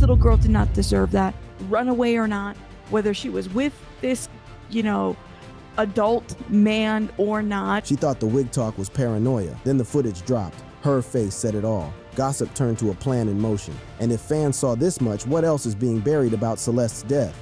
little girl did not deserve that, runaway or not, whether she was with this, adult man or not. She thought the wig talk was paranoia. Then the footage dropped. Her face said it all. Gossip turned to a plan in motion. And if fans saw this much, what else is being buried about Celeste's death?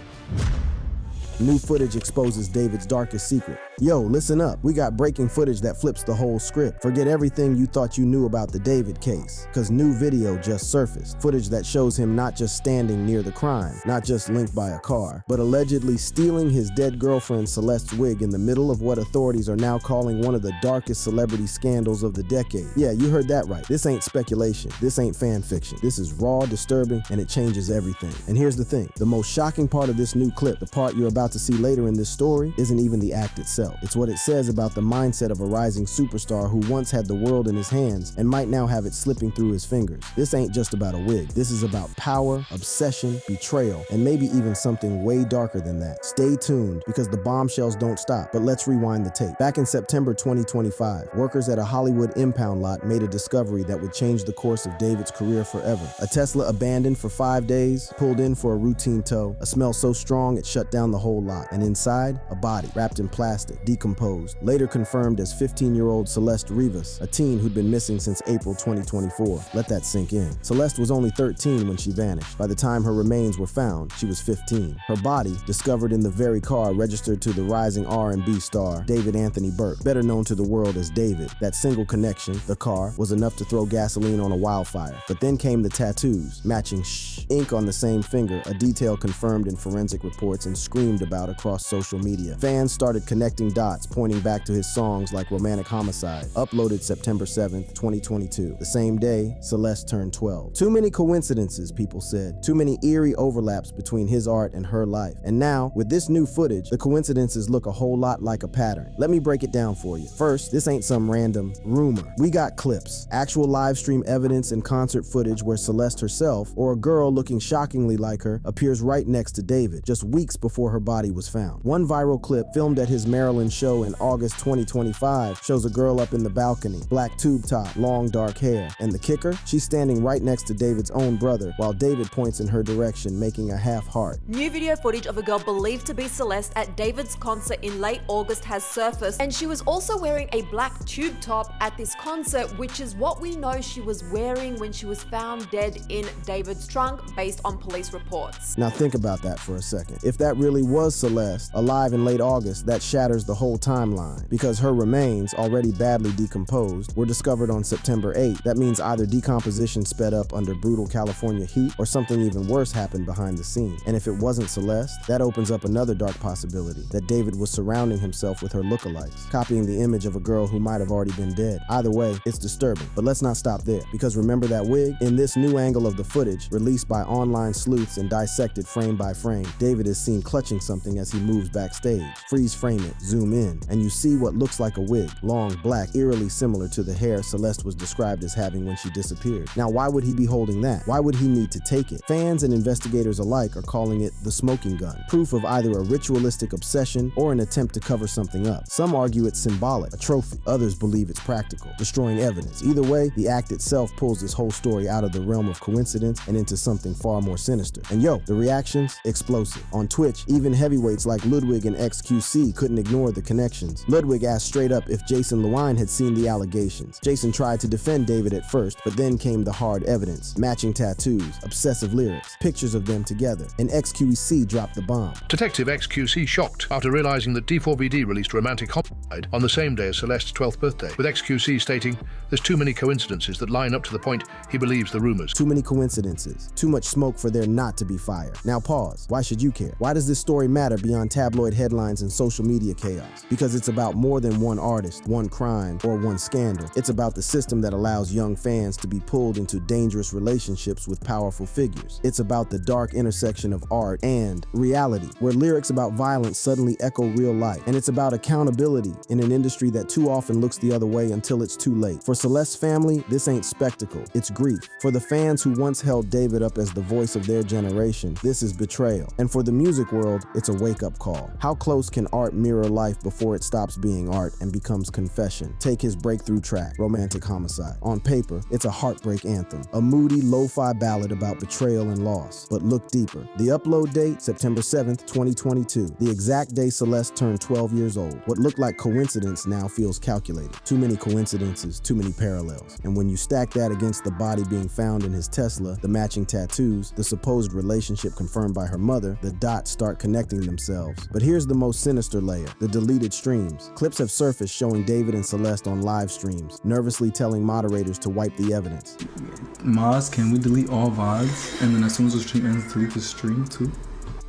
New footage exposes David's darkest secret. Yo, listen up. We got breaking footage that flips the whole script. Forget everything you thought you knew about the David case, cause new video just surfaced. Footage that shows him not just standing near the crime, not just linked by a car, but allegedly stealing his dead girlfriend Celeste's wig in the middle of what authorities are now calling one of the darkest celebrity scandals of the decade. Yeah, you heard that right. This ain't speculation. This ain't fan fiction. This is raw, disturbing, and it changes everything. And here's the thing. The most shocking part of this new clip, the part you're about to see later in this story, isn't even the act itself. It's what it says about the mindset of a rising superstar who once had the world in his hands and might now have it slipping through his fingers. This ain't just about a wig. This is about power, obsession, betrayal, and maybe even something way darker than that. Stay tuned, because the bombshells don't stop. But let's rewind the tape. Back in September 2025, workers at a Hollywood impound lot made a discovery that would change the course of David's career forever. A Tesla abandoned for 5 days, pulled in for a routine tow, a smell so strong it shut down the whole lot. And inside, a body, wrapped in plastic, decomposed, later confirmed as 15-year-old Celeste Rivas, a teen who'd been missing since April 2024. Let that sink in. Celeste was only 13 when she vanished. By the time her remains were found, she was 15. Her body, discovered in the very car registered to the rising R&B star David Anthony Burke, better known to the world as David. That single connection, the car, was enough to throw gasoline on a wildfire. But then came the tattoos, matching ink on the same finger, a detail confirmed in forensic reports and screamed about across social media. Fans started connecting dots, pointing back to his songs like Romantic Homicide, uploaded September 7th, 2022. The same day, Celeste turned 12. Too many coincidences, people said. Too many eerie overlaps between his art and her life. And now, with this new footage, the coincidences look a whole lot like a pattern. Let me break it down for you. First, this ain't some random rumor. We got clips, actual live stream evidence and concert footage where Celeste herself, or a girl looking shockingly like her, appears right next to David, just weeks before her body was found. One viral clip filmed at his Maryland show in August 2025 shows a girl up in the balcony, black tube top, long dark hair. And the kicker? She's standing right next to David's own brother, while David points in her direction, making a half heart. New video footage of a girl believed to be Celeste at David's concert in late August has surfaced, and she was also wearing a black tube top at this concert, which is what we know she was wearing when she was found dead in David's trunk based on police reports. Now think about that for a second. If that really was Celeste, alive in late August, that shatters the whole timeline, because her remains, already badly decomposed, were discovered on September 8th. That means either decomposition sped up under brutal California heat, or something even worse happened behind the scene. And if it wasn't Celeste, that opens up another dark possibility, that David was surrounding himself with her lookalikes, copying the image of a girl who might have already been dead. Either way, it's disturbing. But let's not stop there, because remember that wig? In this new angle of the footage, released by online sleuths and dissected frame by frame, David is seen clutching something as he moves backstage. Freeze frame it, zoom in, and you see what looks like a wig, long, black, eerily similar to the hair Celeste was described as having when she disappeared. Now, why would he be holding that? Why would he need to take it? Fans and investigators alike are calling it the smoking gun, proof of either a ritualistic obsession or an attempt to cover something up. Some argue it's symbolic, a trophy. Others believe it's practical, destroying evidence. Either way, the act itself pulls this whole story out of the realm of coincidence and into something far more sinister. And yo, the reactions? Explosive. On Twitch, even heavyweights like Ludwig and XQC couldn't ignore the connections. Ludwig asked straight up if Jason Lewine had seen the allegations. Jason tried to defend David at first, but then came the hard evidence. Matching tattoos, obsessive lyrics, pictures of them together. And XQC dropped the bomb. Detective XQC shocked after realizing that D4vd released Romantic Homicide on the same day as Celeste's 12th birthday, with XQC stating, "There's too many coincidences that line up to the point he believes the rumors." Too many coincidences. Too much smoke for there not to be fire. Now pause. Why should you care? Why does this story matter beyond tabloid headlines and social media chaos? Because it's about more than one artist, one crime, or one scandal. It's about the system that allows young fans to be pulled into dangerous relationships with powerful figures. It's about the dark intersection of art and reality, where lyrics about violence suddenly echo real life. And it's about accountability in an industry that too often looks the other way until it's too late. For Celeste's family, this ain't spectacle, it's grief. For the fans who once held David up as the voice of their generation, this is betrayal. And for the music world, it's a wake-up call. How close can art mirror life before it stops being art and becomes confession. Take his breakthrough track, Romantic Homicide. On paper, it's a heartbreak anthem, a moody lo-fi ballad about betrayal and loss. But look deeper. The upload date, September 7th, 2022. The exact day Celeste turned 12 years old. What looked like coincidence now feels calculated. Too many coincidences, too many parallels. And when you stack that against the body being found in his Tesla, the matching tattoos, the supposed relationship confirmed by her mother, the dots start connecting themselves. But here's the most sinister layer, the deleted streams. Clips have surfaced showing David and Celeste on live streams, nervously telling moderators to wipe the evidence. Maz, can we delete all VODs? And then as soon as the stream ends, delete the stream too?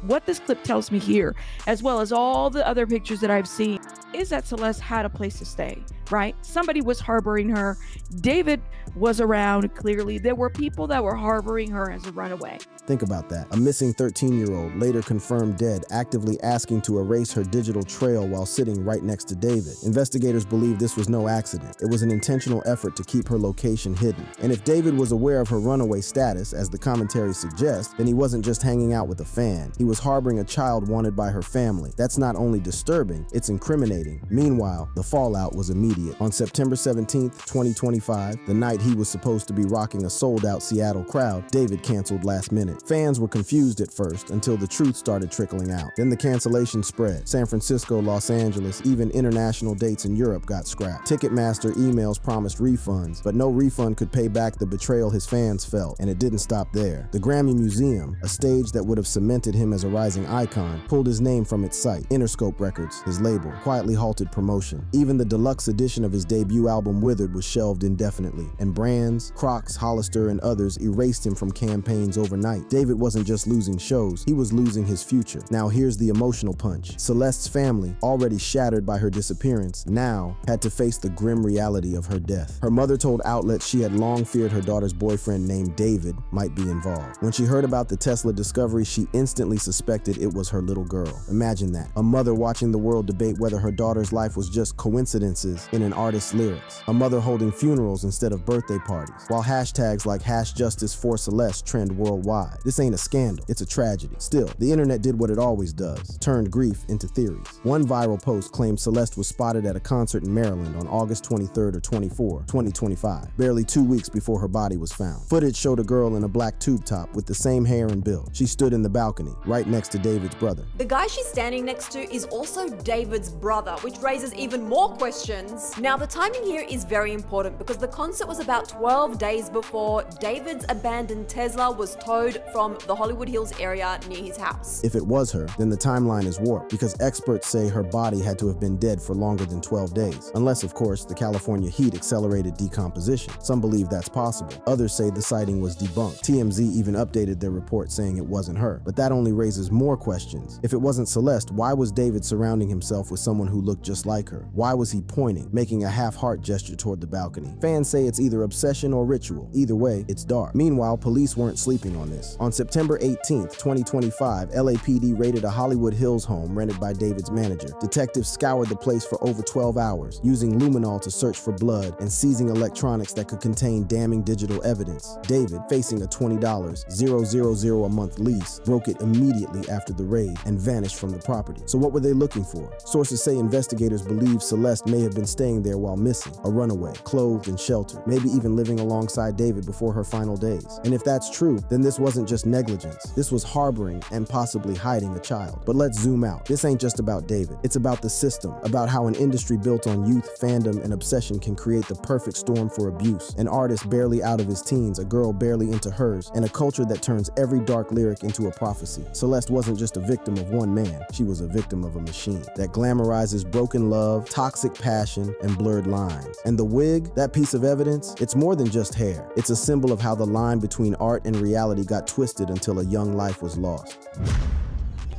What this clip tells me here, as well as all the other pictures that I've seen, is that Celeste had a place to stay, right? Somebody was harboring her. David was around, clearly. There were people that were harboring her as a runaway. Think about that. A missing 13-year-old, later confirmed dead, actively asking to erase her digital trail while sitting right next to David. Investigators believe this was no accident. It was an intentional effort to keep her location hidden. And if David was aware of her runaway status, as the commentary suggests, then he wasn't just hanging out with a fan. He was harboring a child wanted by her family. That's not only disturbing, it's incriminating. Meanwhile, the fallout was immediate. On September 17th, 2025, the night he was supposed to be rocking a sold-out Seattle crowd, David canceled last minute. Fans were confused at first until the truth started trickling out. Then the cancellation spread. San Francisco, Los Angeles, even international dates in Europe got scrapped. Ticketmaster emails promised refunds, but no refund could pay back the betrayal his fans felt, and it didn't stop there. The Grammy Museum, a stage that would have cemented him as a rising icon, pulled his name from its site. Interscope Records, his label, quietly halted promotion. Even the deluxe edition of his debut album Withered was shelved indefinitely, and brands, Crocs, Hollister, and others erased him from campaigns overnight. David wasn't just losing shows, he was losing his future. Now here's the emotional punch. Celeste's family, already shattered by her disappearance, now had to face the grim reality of her death. Her mother told outlets she had long feared her daughter's boyfriend named David might be involved. When she heard about the Tesla discovery, she instantly suspected it was her little girl. Imagine that. A mother watching the world debate whether her daughter's life was just coincidences in an artist's lyrics. A mother holding funerals instead of birthday parties, while hashtags like #JusticeForCeleste trend worldwide. This ain't a scandal, it's a tragedy. Still, the internet did what it always does, turned grief into theories. One viral post claimed Celeste was spotted at a concert in Maryland on August 23rd or 24, 2025, barely 2 weeks before her body was found. Footage showed a girl in a black tube top with the same hair and build. She stood in the balcony, right next to David's brother. The guy she's standing next to is also David's brother, which raises even more questions. Now, the timing here is very important because the concert was about 12 days before David's abandoned Tesla was towed from the Hollywood Hills area near his house. If it was her, then the timeline is warped because experts say her body had to have been dead for longer than 12 days. Unless, of course, the California heat accelerated decomposition. Some believe that's possible. Others say the sighting was debunked. TMZ even updated their report saying it wasn't her. But that only raises more questions. If it wasn't Celeste, why was David surrounding himself with someone who looked just like her? Why was he pointing, making a half-heart gesture toward the balcony? Fans say it's either obsession or ritual. Either way, it's dark. Meanwhile, police weren't sleeping on this. On September 18th, 2025, LAPD raided a Hollywood Hills home rented by David's manager. Detectives scoured the place for over 12 hours, using luminol to search for blood and seizing electronics that could contain damning digital evidence. David, facing a $20,000 a month lease, broke it immediately after the raid and vanished from the property. So what were they looking for? Sources say investigators believe Celeste may have been staying there while missing, a runaway, clothed and sheltered, maybe even living alongside David before her final days. And if that's true, then this wasn't just negligence. This was harboring and possibly hiding a child. But let's zoom out. This ain't just about David. It's about the system, about how an industry built on youth, fandom, and obsession can create the perfect storm for abuse. An artist barely out of his teens, a girl barely into hers, and a culture that turns every dark lyric into a prophecy. Celeste wasn't just a victim of one man. She was a victim of a machine that glamorizes broken love, toxic passion, and blurred lines. And the wig, that piece of evidence, it's more than just hair. It's a symbol of how the line between art and reality got twisted until a young life was lost.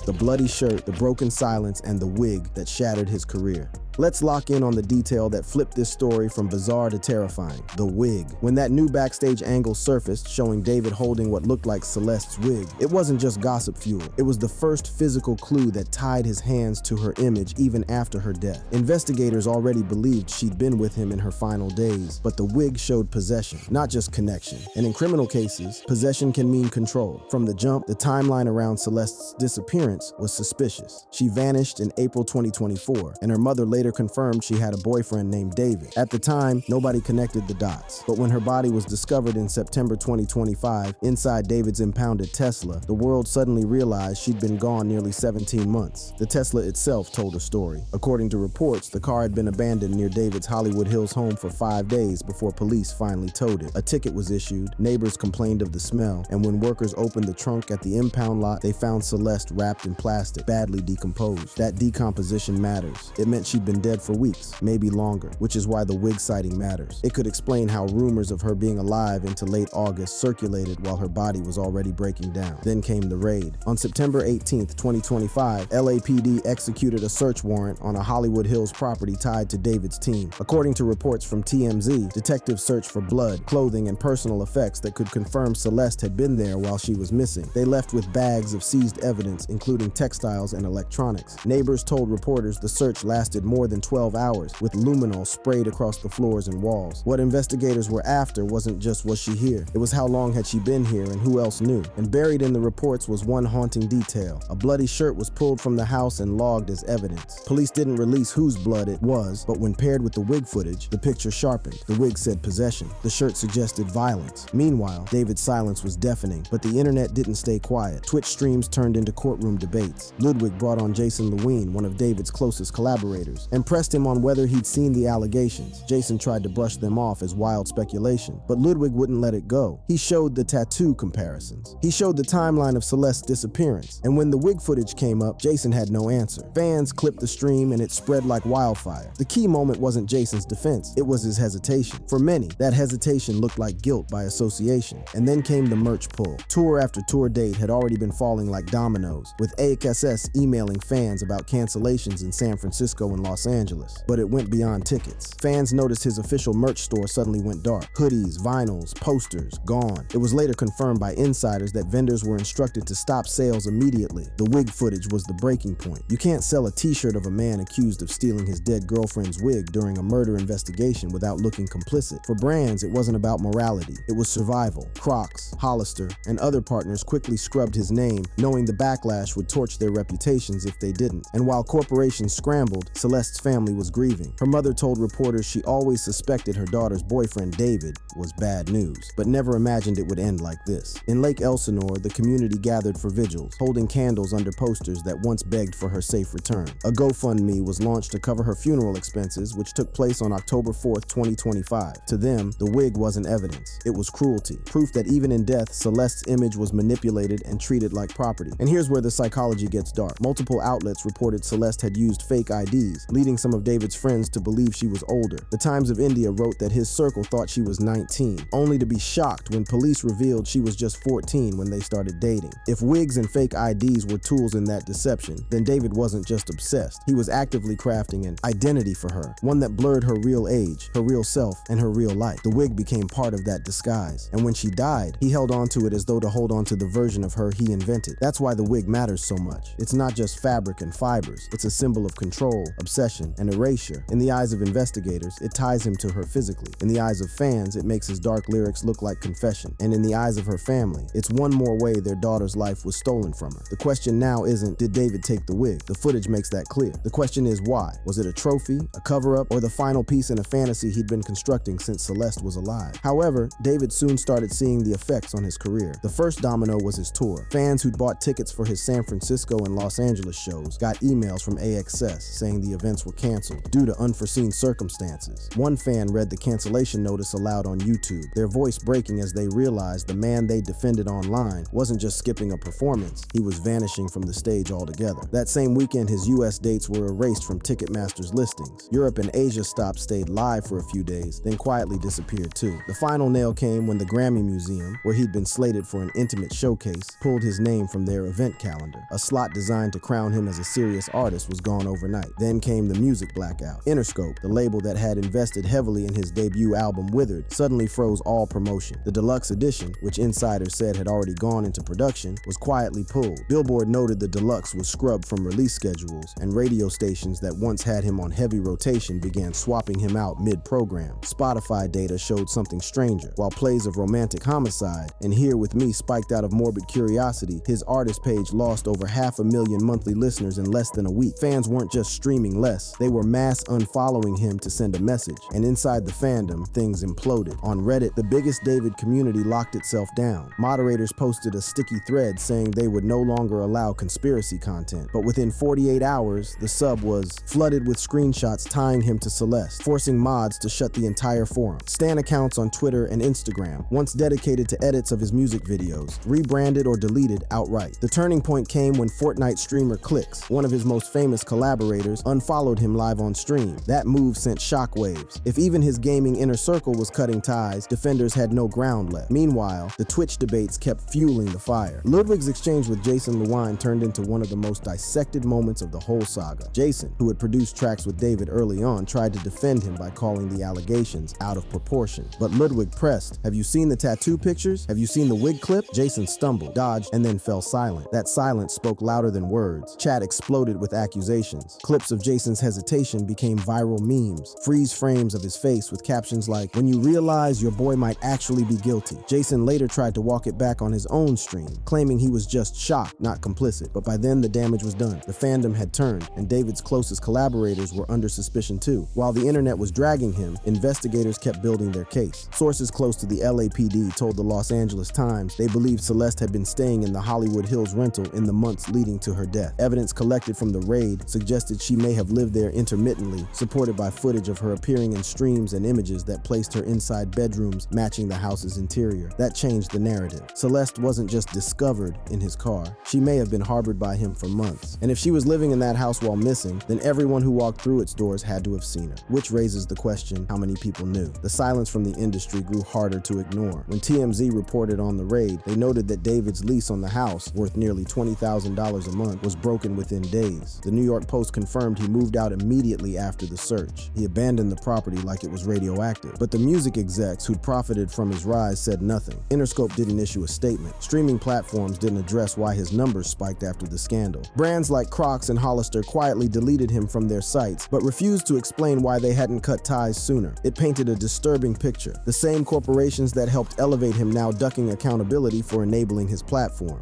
The bloody shirt, the broken silence, and the wig that shattered his career. Let's lock in on the detail that flipped this story from bizarre to terrifying: the wig. When that new backstage angle surfaced showing David holding what looked like Celeste's wig, it wasn't just gossip fuel. It was the first physical clue that tied his hands to her image even after her death. Investigators already believed she'd been with him in her final days, but the wig showed possession, not just connection. And in criminal cases, possession can mean control. From the jump, the timeline around Celeste's disappearance was suspicious. She vanished in April 2024, and her mother later confirmed she had a boyfriend named David. At the time, nobody connected the dots. But when her body was discovered in September 2025 inside David's impounded Tesla, the world suddenly realized she'd been gone nearly 17 months. The Tesla itself told a story. According to reports, the car had been abandoned near David's Hollywood Hills home for 5 days before police finally towed it. A ticket was issued, neighbors complained of the smell, and when workers opened the trunk at the impound lot, they found Celeste wrapped in plastic, badly decomposed. That decomposition matters. It meant she'd been dead for weeks, maybe longer, which is why the wig sighting matters. It could explain how rumors of her being alive into late August circulated while her body was already breaking down. Then came the raid. On September 18th, 2025, LAPD executed a search warrant on a Hollywood Hills property tied to David's team. According to reports from TMZ, detectives searched for blood, clothing, and personal effects that could confirm Celeste had been there while she was missing. They left with bags of seized evidence, including textiles and electronics. Neighbors told reporters the search lasted more than 12 hours, with luminol sprayed across the floors and walls. What investigators were after wasn't just was she here, it was how long had she been here and who else knew. And buried in the reports was one haunting detail. A bloody shirt was pulled from the house and logged as evidence. Police didn't release whose blood it was, but when paired with the wig footage, the picture sharpened. The wig said possession. The shirt suggested violence. Meanwhile, David's silence was deafening, but the internet didn't stay quiet. Twitch streams turned into courtroom debates. Ludwig brought on Jason Lewine, one of David's closest collaborators, and pressed him on whether he'd seen the allegations. Jason tried to brush them off as wild speculation, but Ludwig wouldn't let it go. He showed the tattoo comparisons. He showed the timeline of Celeste's disappearance, and when the wig footage came up, Jason had no answer. Fans clipped the stream and it spread like wildfire. The key moment wasn't Jason's defense, it was his hesitation. For many, that hesitation looked like guilt by association. And then came the merch pull. Tour after tour date had already been falling like dominoes, with AXS emailing fans about cancellations in San Francisco and Los Angeles. But it went beyond tickets. Fans noticed his official merch store suddenly went dark. Hoodies, vinyls, posters, gone. It was later confirmed by insiders that vendors were instructed to stop sales immediately. The wig footage was the breaking point. You can't sell a t-shirt of a man accused of stealing his dead girlfriend's wig during a murder investigation without looking complicit. For brands, it wasn't about morality. It was survival. Crocs, Hollister, and other partners quickly scrubbed his name, knowing the backlash would torch their reputations if they didn't. And while corporations scrambled, Celeste's family was grieving. Her mother told reporters she always suspected her daughter's boyfriend, David, was bad news, but never imagined it would end like this. In Lake Elsinore, the community gathered for vigils, holding candles under posters that once begged for her safe return. A GoFundMe was launched to cover her funeral expenses, which took place on October 4th, 2025. To them, the wig wasn't evidence. It was cruelty, proof that even in death, Celeste's image was manipulated and treated like property. And here's where the psychology gets dark. Multiple outlets reported Celeste had used fake IDs, leading some of David's friends to believe she was older. The Times of India wrote that his circle thought she was 19, only to be shocked when police revealed she was just 14 when they started dating. If wigs and fake IDs were tools in that deception, then David wasn't just obsessed. He was actively crafting an identity for her, one that blurred her real age, her real self, and her real life. The wig became part of that disguise, and when she died, he held onto it as though to hold on to the version of her he invented. That's why the wig matters so much. It's not just fabric and fibers. It's a symbol of control, obsession, and erasure. In the eyes of investigators, it ties him to her physically. In the eyes of fans, it makes his dark lyrics look like confession. And in the eyes of her family, it's one more way their daughter's life was stolen from her. The question now isn't, did David take the wig? The footage makes that clear. The question is why? Was it a trophy, a cover-up, or the final piece in a fantasy he'd been constructing since Celeste was alive? However, David soon started seeing the effects on his career. The first domino was his tour. Fans who'd bought tickets for his San Francisco and Los Angeles shows got emails from AXS saying the events were canceled due to unforeseen circumstances. One fan read the cancellation notice aloud on YouTube, their voice breaking as they realized the man they defended online wasn't just skipping a performance, he was vanishing from the stage altogether. That same weekend, his US dates were erased from Ticketmaster's listings. Europe and Asia stops stayed live for a few days, then quietly disappeared too. The final nail came when the Grammy Museum, where he'd been slated for an intimate showcase, pulled his name from their event calendar. A slot designed to crown him as a serious artist was gone overnight. Then came came the music blackout. Interscope, the label that had invested heavily in his debut album Withered, suddenly froze all promotion. The deluxe edition, which insiders said had already gone into production, was quietly pulled. Billboard noted the deluxe was scrubbed from release schedules, and radio stations that once had him on heavy rotation began swapping him out mid-program. Spotify data showed something stranger. While plays of Romantic Homicide and Here With Me spiked out of morbid curiosity, his artist page lost over 500,000 monthly listeners in less than a week. Fans weren't just streaming less, they were mass unfollowing him to send a message. And inside the fandom, things imploded. On Reddit, the biggest David community locked itself down. Moderators posted a sticky thread saying they would no longer allow conspiracy content. But within 48 hours, the sub was flooded with screenshots tying him to Celeste, forcing mods to shut the entire forum. Stan accounts on Twitter and Instagram, once dedicated to edits of his music videos, rebranded or deleted outright. The turning point came when Fortnite streamer Clix, one of his most famous collaborators, unfollowed him live on stream. That move sent shockwaves. If even his gaming inner circle was cutting ties, defenders had no ground left. Meanwhile, the Twitch debates kept fueling the fire. Ludwig's exchange with Jason Lewine turned into one of the most dissected moments of the whole saga. Jason, who had produced tracks with David early on, tried to defend him by calling the allegations out of proportion. But Ludwig pressed, "Have you seen the tattoo pictures? Have you seen the wig clip?" Jason stumbled, dodged, and then fell silent. That silence spoke louder than words. Chat exploded with accusations. Clips of Jason's hesitation became viral memes. Freeze frames of his face with captions like, "When you realize your boy might actually be guilty." Jason later tried to walk it back on his own stream, claiming he was just shocked, not complicit. But by then the damage was done. The fandom had turned, and David's closest collaborators were under suspicion too. While the internet was dragging him, investigators kept building their case. Sources close to the LAPD told the Los Angeles Times they believed Celeste had been staying in the Hollywood Hills rental in the months leading to her death. Evidence collected from the raid suggested she may have lived there intermittently, supported by footage of her appearing in streams and images that placed her inside bedrooms matching the house's interior. That changed the narrative. Celeste wasn't just discovered in his car. She may have been harbored by him for months. And if she was living in that house while missing, then everyone who walked through its doors had to have seen her. Which raises the question, how many people knew? The silence from the industry grew harder to ignore. When TMZ reported on the raid, they noted that David's lease on the house, worth nearly $20,000 a month, was broken within days. The New York Post confirmed he moved out immediately after the search. He abandoned the property like it was radioactive. But the music execs who'd profited from his rise said nothing. Interscope didn't issue a statement. Streaming platforms didn't address why his numbers spiked after the scandal. Brands like Crocs and Hollister quietly deleted him from their sites, but refused to explain why they hadn't cut ties sooner. It painted a disturbing picture. The same corporations that helped elevate him now ducking accountability for enabling his platform.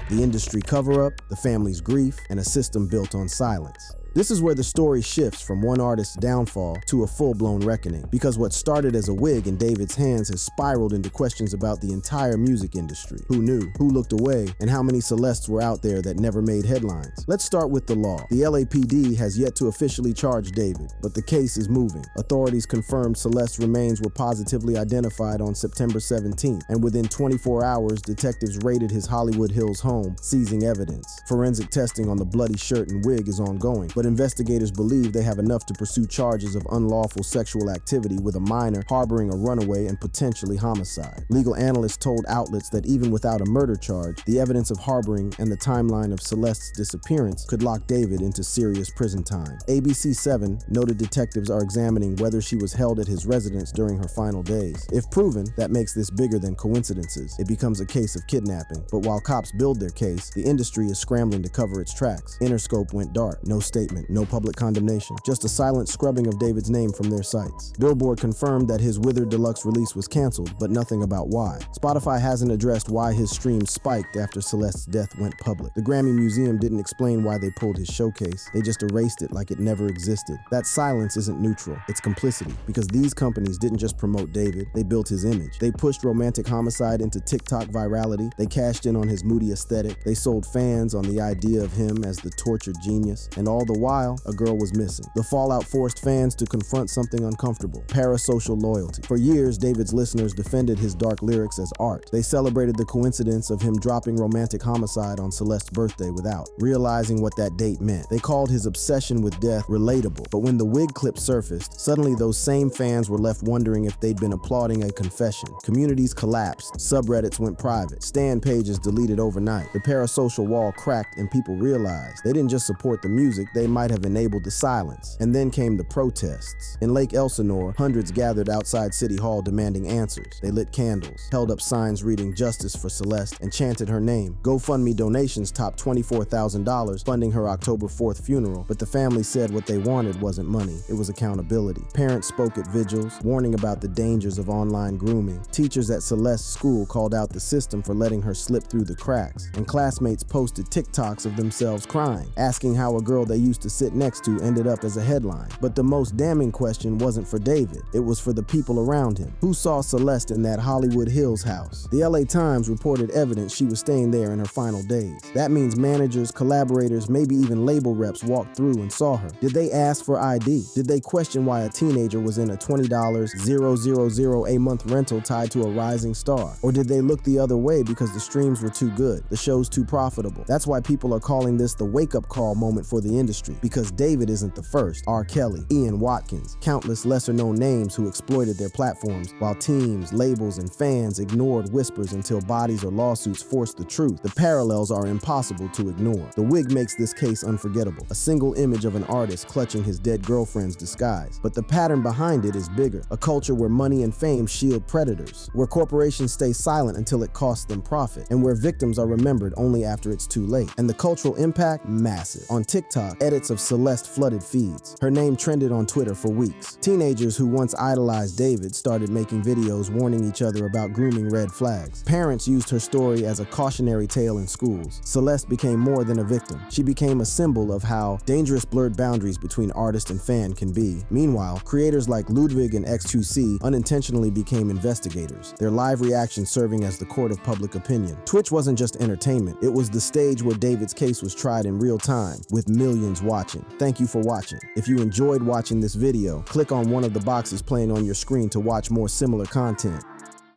The industry cover-up, the family's grief, and a system built on silence. This is where the story shifts from one artist's downfall to a full-blown reckoning, because what started as a wig in David's hands has spiraled into questions about the entire music industry. Who knew? Who looked away? And how many Celestes were out there that never made headlines? Let's start with the law. The LAPD has yet to officially charge David, but the case is moving. Authorities confirmed Celeste's remains were positively identified on September 17th, and within 24 hours, detectives raided his Hollywood Hills home, seizing evidence. Forensic testing on the bloody shirt and wig is ongoing, but investigators believe they have enough to pursue charges of unlawful sexual activity with a minor, harboring a runaway, and potentially homicide. Legal analysts told outlets that even without a murder charge, the evidence of harboring and the timeline of Celeste's disappearance could lock David into serious prison time. ABC7 noted detectives are examining whether she was held at his residence during her final days. If proven, that makes this bigger than coincidences. It becomes a case of kidnapping. But while cops build their case, the industry is scrambling to cover its tracks. Interscope went dark. No statement. No public condemnation, just a silent scrubbing of David's name from their sites. Billboard confirmed that his Withered Deluxe release was canceled, but nothing about why. Spotify hasn't addressed why his streams spiked after Celeste's death went public. The Grammy Museum didn't explain why they pulled his showcase. They just erased it like it never existed. That silence isn't neutral, it's complicity, because these companies didn't just promote David, they built his image. They pushed Romantic Homicide into TikTok virality, they cashed in on his moody aesthetic, they sold fans on the idea of him as the tortured genius, and all the while, a girl was missing. The fallout forced fans to confront something uncomfortable: parasocial loyalty. For years, David's listeners defended his dark lyrics as art. They celebrated the coincidence of him dropping Romantic Homicide on Celeste's birthday without realizing what that date meant. They called his obsession with death relatable. But when the wig clip surfaced, suddenly those same fans were left wondering if they'd been applauding a confession. Communities collapsed, subreddits went private, stan pages deleted overnight. The parasocial wall cracked, and people realized they didn't just support the music, they might have enabled the silence. And then came the protests. In Lake Elsinore, hundreds gathered outside City Hall demanding answers. They lit candles, held up signs reading "Justice for Celeste," and chanted her name. GoFundMe donations topped $24,000, funding her October 4th funeral, but the family said what they wanted wasn't money, it was accountability. Parents spoke at vigils, warning about the dangers of online grooming. Teachers at Celeste's school called out the system for letting her slip through the cracks, and classmates posted TikToks of themselves crying, asking how a girl they used to sit next to ended up as a headline. But the most damning question wasn't for David, it was for the people around him. Who saw Celeste in that Hollywood Hills house? The LA Times reported evidence she was staying there in her final days. That means managers, collaborators, maybe even label reps walked through and saw her. Did they ask for ID? Did they question why a teenager was in a $20,000 a month rental tied to a rising star? Or did they look the other way because the streams were too good, the show's too profitable? That's why people are calling this the wake-up call moment for the industry, because David isn't the first. R. Kelly, Ian Watkins, countless lesser-known names who exploited their platforms, while teams, labels, and fans ignored whispers until bodies or lawsuits forced the truth. The parallels are impossible to ignore. The wig makes this case unforgettable, a single image of an artist clutching his dead girlfriend's disguise. But the pattern behind it is bigger, a culture where money and fame shield predators, where corporations stay silent until it costs them profit, and where victims are remembered only after it's too late. And the cultural impact? Massive. On TikTok, edits of Celeste flooded feeds. Her name trended on Twitter for weeks. Teenagers who once idolized David started making videos warning each other about grooming red flags. Parents used her story as a cautionary tale in schools. Celeste became more than a victim. She became a symbol of how dangerous blurred boundaries between artist and fan can be. Meanwhile, creators like Ludwig and X2C unintentionally became investigators, their live reactions serving as the court of public opinion. Twitch wasn't just entertainment, it was the stage where David's case was tried in real time, with millions watching. Thank you for watching. If you enjoyed watching this video, click on one of the boxes playing on your screen to watch more similar content.